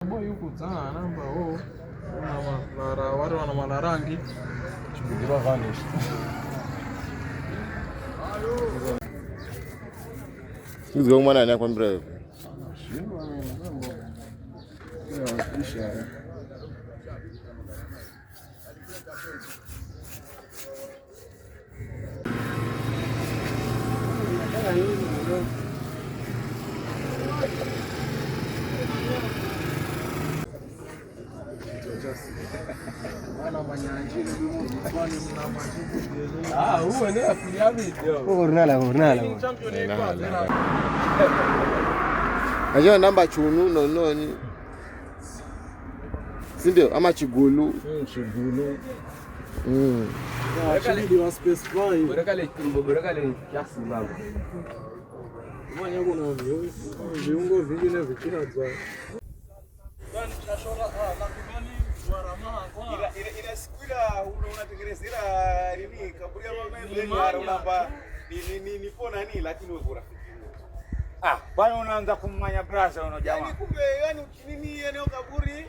Boy huku sana namba wale wana malarangi chukua vanish. Hizo mwana anakwambia hivi. Najua namba chununo noni. Si ndio ama chigulu? Chigulu. Actually was specifying. Bora kiasi baba. Mwana kuna viungo vingi na vikina za. Bani tunashora na kimani warama ila sikula unatengeneza ila nini kaburia mama unamba ni pona nini lakini wewe bora. Bwana unaanza kumnganya brasa uno jamaa. Yaani kumbe yani nini eneo kaburi.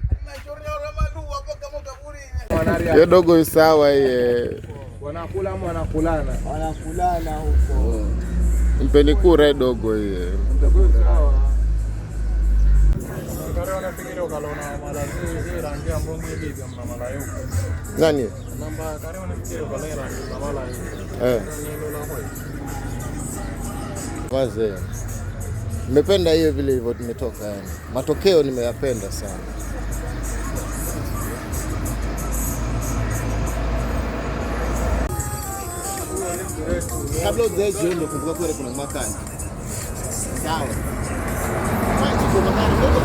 Tunashora rama hapo kama kaburi. Hiyo dogo ni sawa yeye. Wanakula ama wanakulana? Wanakulana huko. Mpeni kura dogo yeye. Sawa. Kare wanafikiri ukalona malazi rangi ambayo ni kama malayo. Nani? Namba kare wanafikiri ukalona rangi kama malayo. Wazee. Nimependa hiyo vile hivyo tumetoka yani. Matokeo nimeyapenda sana. Kabla uzeje ndio kumbuka kule kuna makani. Sawa. Kuna makani ndio kwa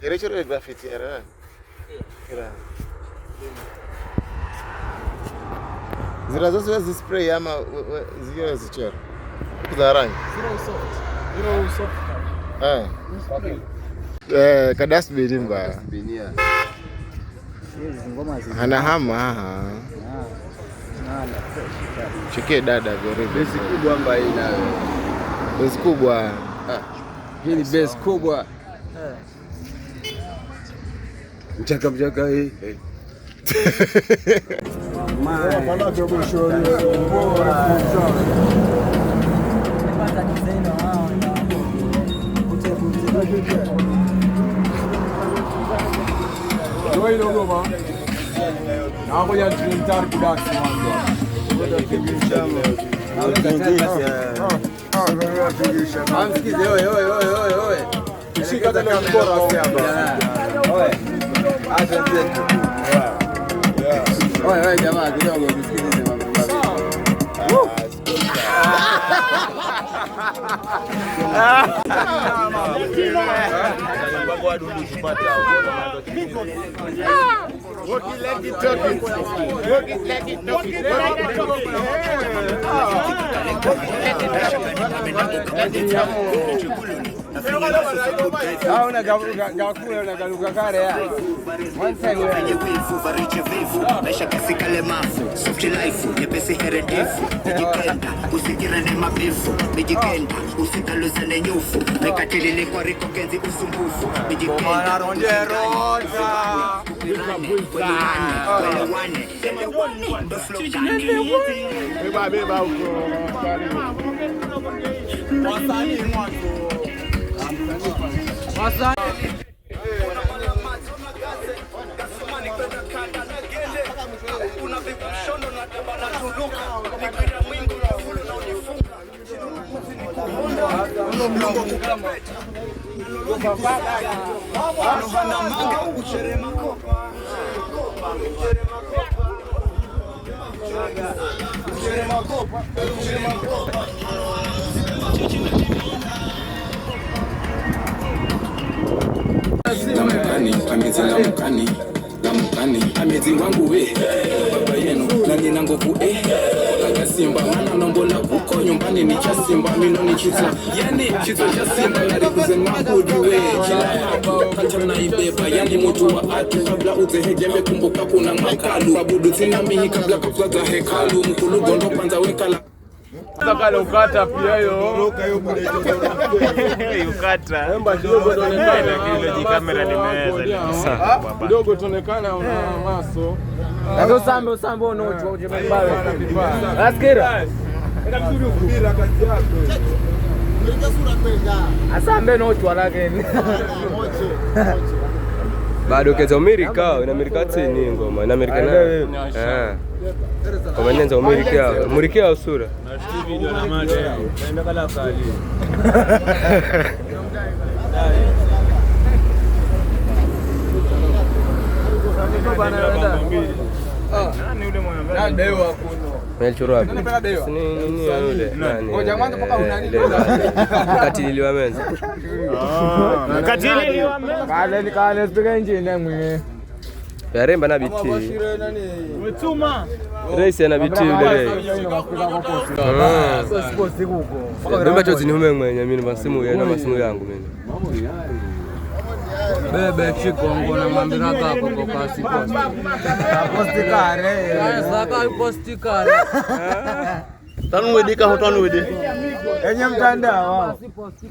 Direito de grafite era? Era. Zirazo ziwe spray ama ziwe zichora. Za rangi. Zero soft. Kadasbi mbaya. Binia. Hizi ngoma hizi. Hana hama. Chike dada very good. Base kubwa ambayo inayo. Base kubwa. Hii ni base kubwa. Mchaka hii. Mama bana jogo shori. Nipata design wao na Ndio ile ngoma. Na ngoja tunitari kudaki mwanzo. Ngoja tukimbisha Amsikize oye. Shika tena mkora hapa. Oye. Acha ndio. Oye jamaa kidogo msikilize mambo. Una gakule na galuka kare ya. One time maisha kasika lemafu soft life nyepesi heredefu nijikenda usikirane mabifu nijikenda usikaluzane nyufu mekatilile kwa riko kenzi usumbufu nijikenda ronjero welewane ndo flow gani beba huko wasanii mwanzo kuna vikushono na tabana tuluka nikwenda mwingu na fulu na unifunga Mungu kukama Lamukani amezi wangu we baba yenu na nina nguvu kaka simba mana nombola kuko nyumbani ni cha simba mino ni chizo yani chizo cha simba ngari kuzenwangu juwe kila hapa kacha na ibeba yani mtu wa atu kabla uzehejeme kumbuka kuna makalu abudu zinambihi kabla za hekalu mkulu gondo kwanza wekala Kale ukata pia hiyo. Ukata. Namba kidogo tuonekane kile jikamera limeweza. Kidogo tuonekane una maso. Ndio sambo no uje mbaya. Askira. Enda mzuri ukubira kazi yako. Nilika sura kwenda. Asambe no chwalake. Bado keza Amerika, ina Amerika tsini ngoma, ina Amerika na. Kama nyenza Amerika usura. Na video na mada. Naenda kala kali. Nani yule mwana? Nani deo hakuno. Melchoro wapi? Nini yule? Nani? Ngoja mwanzo paka unani. Katililiwa menza. Katililiwa menza. Kale spika njini mwenye. Yaremba na biti. Umetuma. Raisi ana biti yule. Remba chozi ni mwenye mimi masimu yana masimu yangu mimi. Bebe chikongo na mambira kako kwa kasi posti. Posti kare. Saka posti kare. Tanu wedika hotanu wede. Enye mtandao. Posti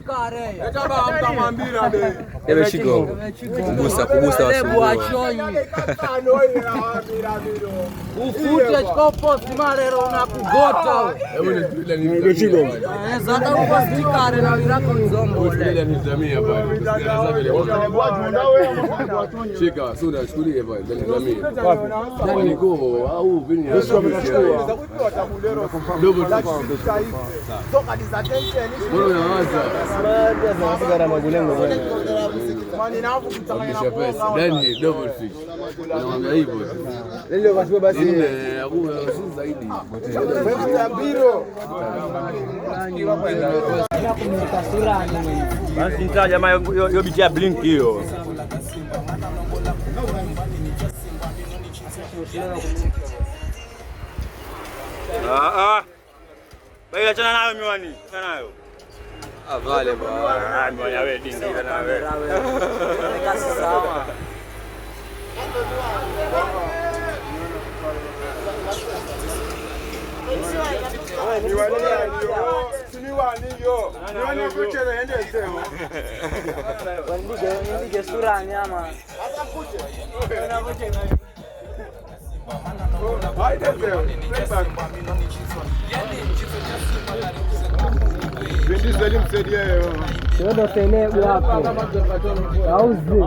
kare. Etaba amtamambira be. Bebe chikongo. Kubusa wasumbua. Ufute chiko posti marero na kugota. Ndio chikongo. Saka posti kare na virako nzombo. Ile ni jamii pale. Shika, sura shukuri pale. Jamii. Wapi? Niko au vini ya basi nita jamaa yo bitia blink hiyo. Baya achana nayo miwani. Achana nayo. Vale bwana. Miwani wewe dingi na wewe. Kasi sawa. Miwani kuchele ende sema. Ndige sura nyama. Ndio tene wako. Auzi.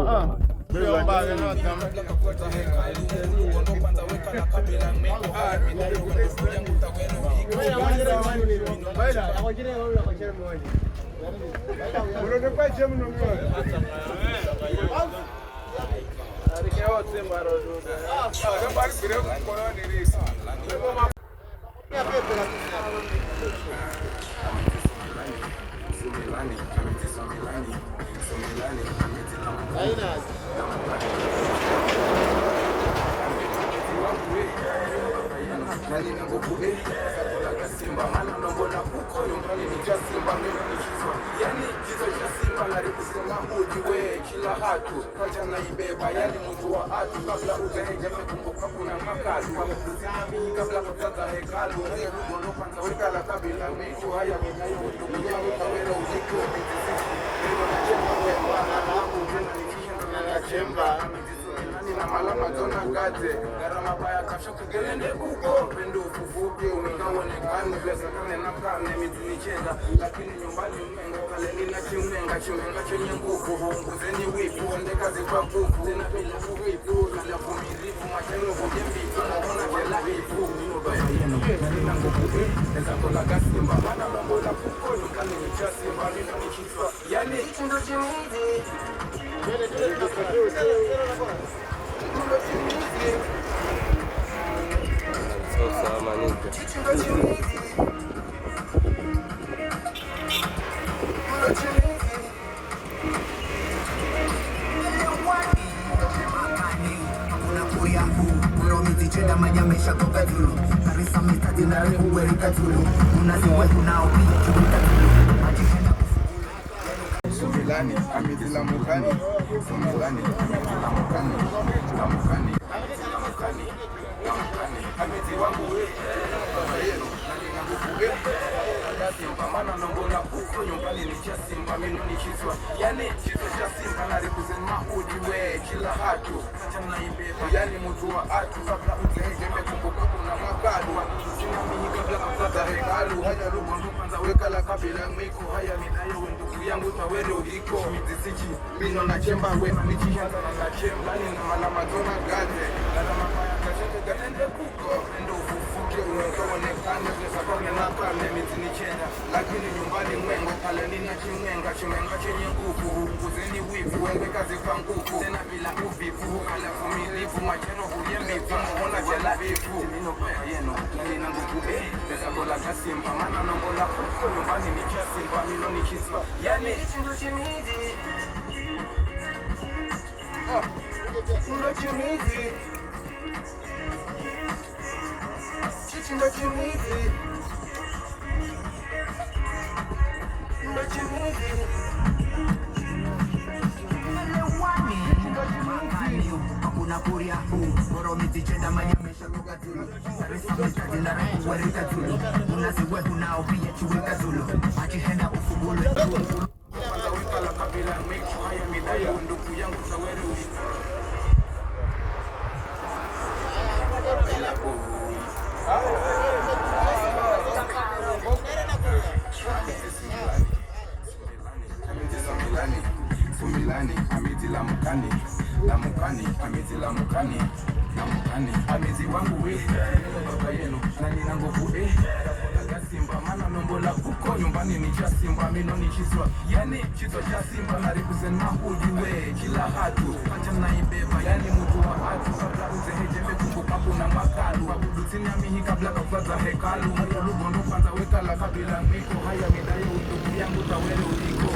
baba yenu na nina nguvu naweza kola gasimba mana mambo la kuko nyumbani ni chasimba mimi ni kichwa yani ndo chimizi sasa manike Chenda majamesha toka julu Karisa mitadi na rehu erika julu Unaziwe kunao pia chuwika julu Ajihenda Sumilani, amidila mukani Sumilani, amidila mukani Lamukani, amidila mukani Lamukani, amidi wangu baba yenu, nalina nguvu Simba, mana nongola uko nyumbani ni cha simba minu ni chizwa yani chizwa cha simba na represent mahudi we kila hatu chana ibeba yani mtu wa atu kabla uzeje mekumbuka kuna makadu sina mimi kabla kupata hekalu haya rubo ndupanza weka la kabila mwiko haya minayo ndugu yangu tawere uhiko mizisiki mino na chemba we nichihanda na chemba ni na malama zona gaze na mapaya kachete ganende kuko endo ufufuke unaonekana pesa kwa menaka mizini chenda lakini nyumbani mwengo pale nina chimwenga chenye nguvu kuzeni wivu wende kazi kwa nguvu tena bila uvivu ala vumilivu macheno huliembivu muona jela vivu mino paya yenu na nina nguvu pesa kola kasimba mana nongola kuko nyumbani ni chasimba mino ni chiswa yani ndo chimizi ndo chimizi ndo chimizi Kuria huu, boro mitichenda manyamesha kuka zulu Sarisa mitaji na rehu warika zulu Unaziwe hunao pia chuwika zulu Ajihenda ufugulu Kwanza wika la kabila mwiku haya midayo ndugu yangu tawere uliku Sumilani, amiti la mukani amiti la mukani amiti wangu baba yenu na nina nguvu Simba mana nombo la kuko nyumbani ni cha simba mino ni chiswa yani chito cha simba na represent mahudi we kila hatu acha na ibeba yani mtu wa hatu kabla uzeheje mekumbuka kuna makalu abudu tini amihi kabla kafuata hekalu hayo lugondo kwanza weka la kabila mwiko haya midayo ndugu yangu tawele uliko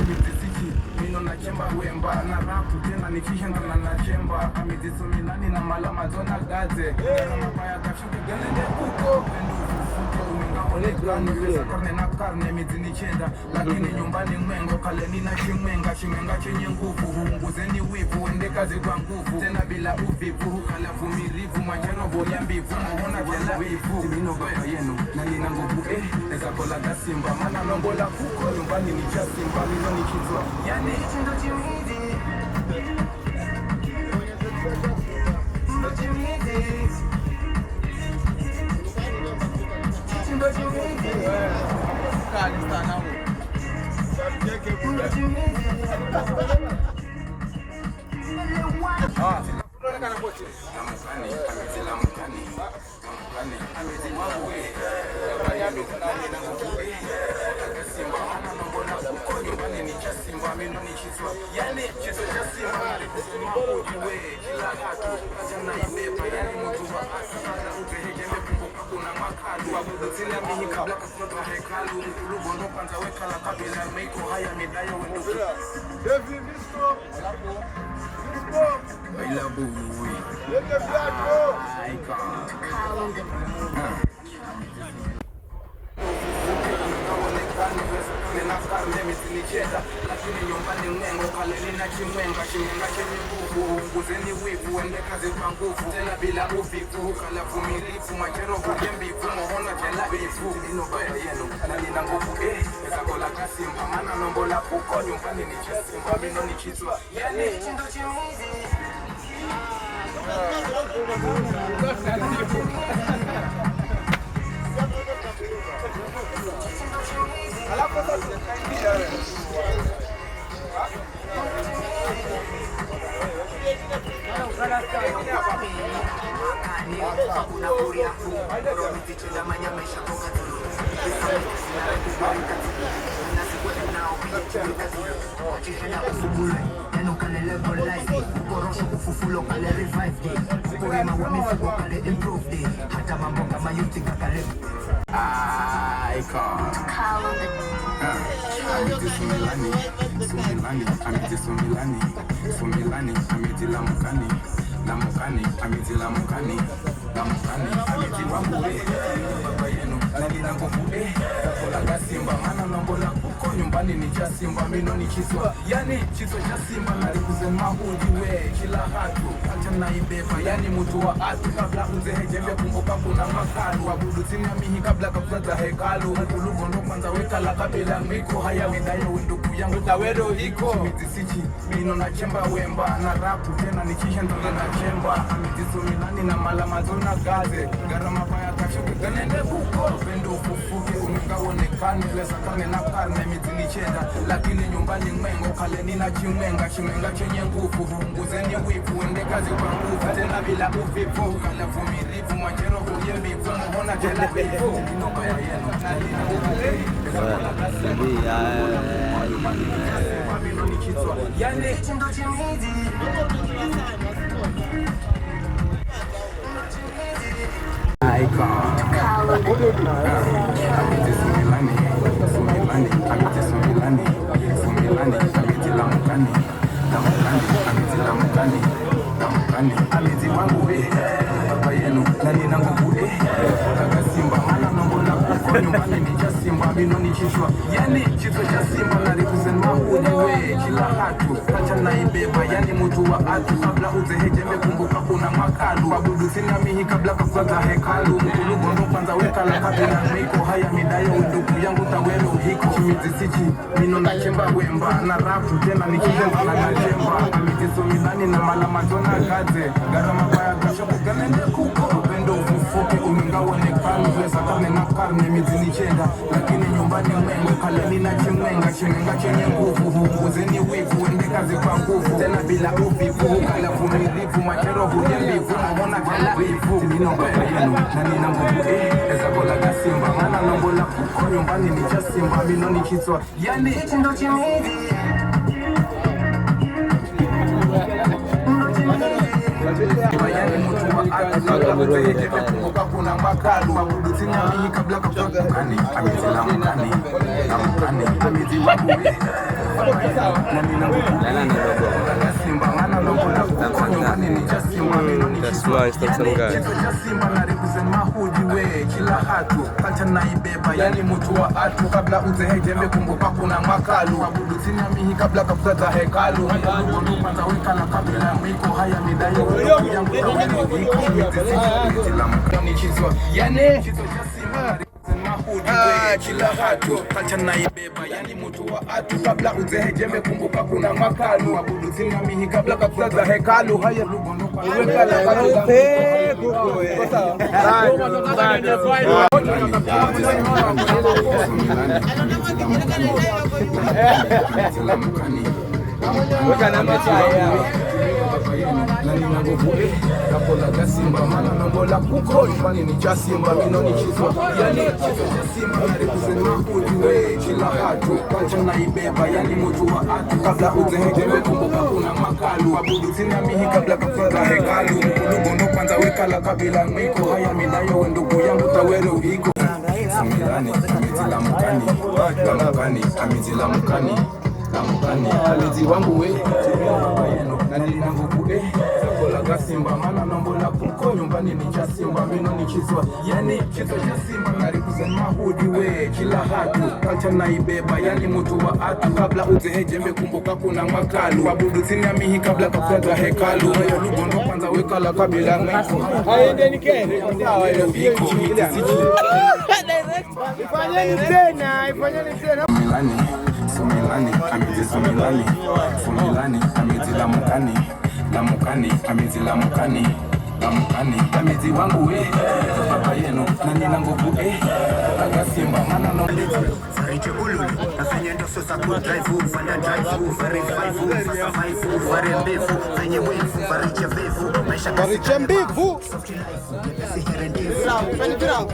mino na chemba wemba na rapu tena nikishenda na chemba amidisumilani na malama zona gaze na mapaya kashuke galende kuko wendo ufufuke umengaonekani pesa karne na karne midini chenda lakini nyumbani mwengo kale nina chimwenga chenye nguvu huunguzeni wivu wende kazi kwa nguvu tena bila uvivu kala vumilivu machano boya mbivu muona jela wivu mino baba yenu na nina nguvu neza kola gasimba mana nongola kuko nyumbani ni cha simba mino ni kizwa yani ndo chimizi ndo chimizi ndo chimizi kali sana ndo chimizi unaonekana pote la mkani amezi wawe baba yenu na nguvu simba ana nongola kuko nyumbani ni cha simba mino ni chiswa yani chizo cha simba ni mahudi we kila hatu achana ibeba yani mtu wa asa sana uzeheje mekumbuka kuna makalu abudu zile mihi kabla kufuata hekalu mkulugondo kwanza weka la kabila meiko haya midayo wendo Devi Misto Baila bui Lete viato Aika lakini nyumbani mwengo kale nina chimwenga chenye nguvu unguzeni wivu wende kazi kwa nguvu tena bila uvivu kala vumilivu machero huliembivu muona jela vivu mino baya yenu na nina nguvu pesa kola kasimba mana nombo la kuko nyumbani ni cha simba mino ni chizwa yani ndo chimizi alafu sasa tunaingia wewe mani kuna kuria fu roho tichela manyama ishakoka tu na sikuwa nao pia chihela kufugule neno kalele golai korosho kufufulo kale revive kurema wamefigo kale improve hata mambo kama yuti kakale icon Sumilani, ameti lamukani, ameti lamukani, ameti wambure, baba yenu, nalina nguvu kola simba, mana nambola kuko nyumbani ni cha simba, mino ni chiswa, yani chiswa cha simba, nalikusema ujiwe, kila hatu, acha naibeba, yani mtu wa atu, kabla uzehejembe kumbuka kuna makalu, wabudu mihi kabla kapsata hekalu, mkulugo ndo kwanza weka la kabila mwiko, haya midayo winduku yangu tawero hiko, mitisichi, mino na chemba wemba, na rapu tena nikisha ndo na chemba, mitisumilani na malamazona gaze, garama baya kashuku ganende kuko, pendo ufufuke, uminga onekane, lesa kame na karne, mitini chenda, lakini nyumbani mwengo, kaleni na chimenga, chimenga chenye ngufu, nguzeni wifu, ende kazi kwa ngufu, tena bila uvivu, kala vumirivu, majero kuyembivu, muhona jela bivu, inoka ya yenu, nalina ukulei, yani chindo chimizi ameti wangu baba yenu nani nangu simba mana nambola kuko nyumbani ni cha simba mino ni chishwa yani chito cha simba na represent ujiwe kila hatu acha naibeba yani mtu wa atu kabla uzeheje mekumbuka kuna makalu wabudu sina mihi kabla kafata hekalu mkulugo ndo kwanza weka la kabila mwiko haya midayo ndugu yangu tawelo hiko chimizisichi mino na chemba wemba na rafu tena nikizenza na chemba amitiso milani na malamatona kaze garama baya kashoku ganende kuko upendo ufufuke uminga onekanu lesa kame na karne mizini chenda lakini nyumbani mwengo kaleni na chimwenga chimenga chenye nguvu hunguzeni wivu ende kazi kwa nguvu tena bila uvivu kala vumilivu machero hujembivu mahona kala wivu minongo ya yenu na nina nguvu eza kola gasimba mana nombola kuko nyumbani ni cha simba mino ni chitwa yani chindo chimizi bayani mtu wa atu kuna makalu wabudu mihi kabla kapata kani amezila mkani amezi wabure nani na simba mana lobola kuko nyumbani ni cha simba mino ni cha simba na represent ujiwe kila hatu acha naibeba yani mtu wa atu kabla uzeheje mekumbuka kuna makalu wabudu mihi kabla kapata hekalu ndo kwanza weka la kabila mwiko haya midayo yangu tawelo hiko ni chizwa yani chizwa cha simba kila hatu acha naibeba yani mtu wa atu kabla uzeheje mekumbuka kuna makalu wabudu mihi kabla kapata hekalu haya lugondo weka la kabila nani nangovuke kapola gasimba mana nombola kuko nyumbani ni cha simba mino ni chizwa yani chizwa cha simba na represent ujiwe kila hatu acha naibeba yani mtu wa atu kabla uzeheje mekumbuka kuna makalu wabudu mihi kabla kapata hekalu mkulugo ndo kwanza weka la kabila mwiko haya midayo ndugu yangu tawelo hiko Sumilani, ameti lamukani, ameti lamukani, ameti wangu nani nangu kola gasimba mana nambola kuko nyumbani ni cha simba mino ni chiswa yani chito cha simba na represent ujiwe kila hatu acha naibeba yani mtu wa atu kabla uzeheje mekumbuka kuna makalu wabudu mihi kabla kapata hekalu haya lugondo kwanza weka la kabila mwiko haendeni kene sawa ile viko ifanyeni tena Sumilani, ameti lamukani, ameti lamukani, ameti wangu baba yenu, nani nangovu agasimba mana no Variche bululu Nafenye ndo sosa kudrive Fanda drive Verify Survive Varembevu Venye wevu Variche vevu Maisha Variche mbivu Sihere ndivu Feni kirao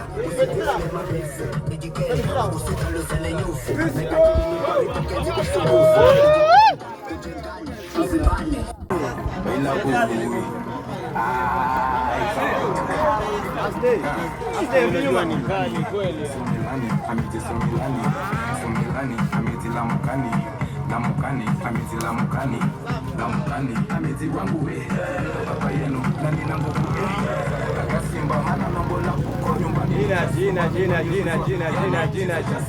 Amezi wangu we baba yenu na nina nguvu Simba hana mambo la kuko nyumbani jina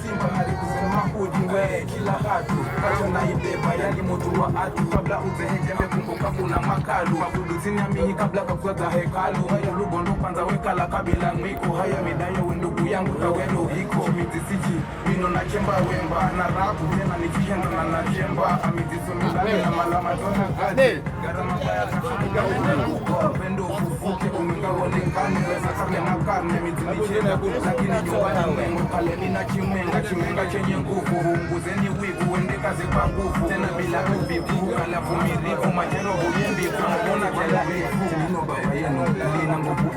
Simba alikusema ujiwe kila hatu kacho naibeba yani moto wa atu kabla uzeheje mekumbuka kuna makalu mabudu ziniamini kabla kafuata hekalu haya lugondo kwanza wekala kabila mwiko haya midayo wendugu yangu kawelo hiko mitiziji mino na chemba wemba na rapu tena nikihenda na nachemba amitizo milani na malama tona kade garama baya kachunika wendo kufuke uminga wolengani weza kame na karne mitimichena lakini nyumbani mwengo pale nina chimenga chenye nguvu unguzeni wivu wende kazi kwa nguvu tena bila uvivu alafu mirivu majero huyembi kumbona kela hivu nino baba yenu nina nguvu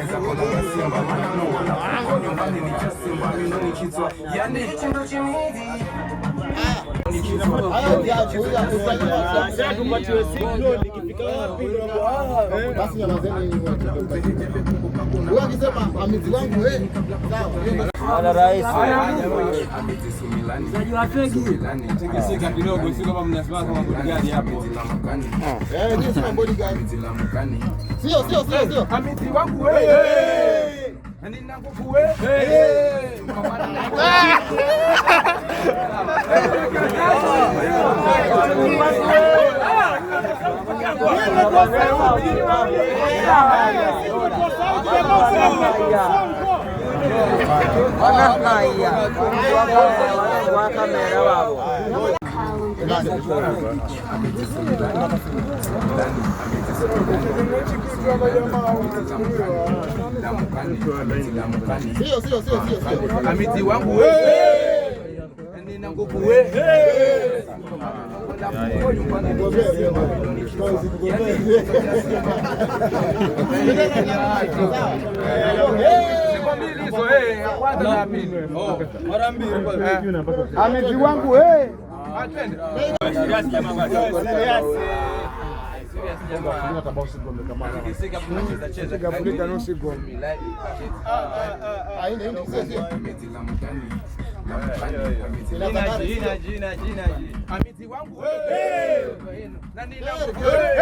eza kola simba manano wala kuko nyumbani ni cha simba mino ni chitwa yani chindo chimidi basi nyamazeni wewe akisema amizi wangu Ana rais. Tikisika kidogo sio kama mnasimama kama bodyguard hapo. Ni sio bodyguard. Sio. Amizi wangu wewe. Na nina nguvu wewe. Wana kamera wao. Sio. Amizi wangu wewe. Nina nguvu wewe. Amizi wangu wewe. Amizi wangu wewe na nina nguvu wewe.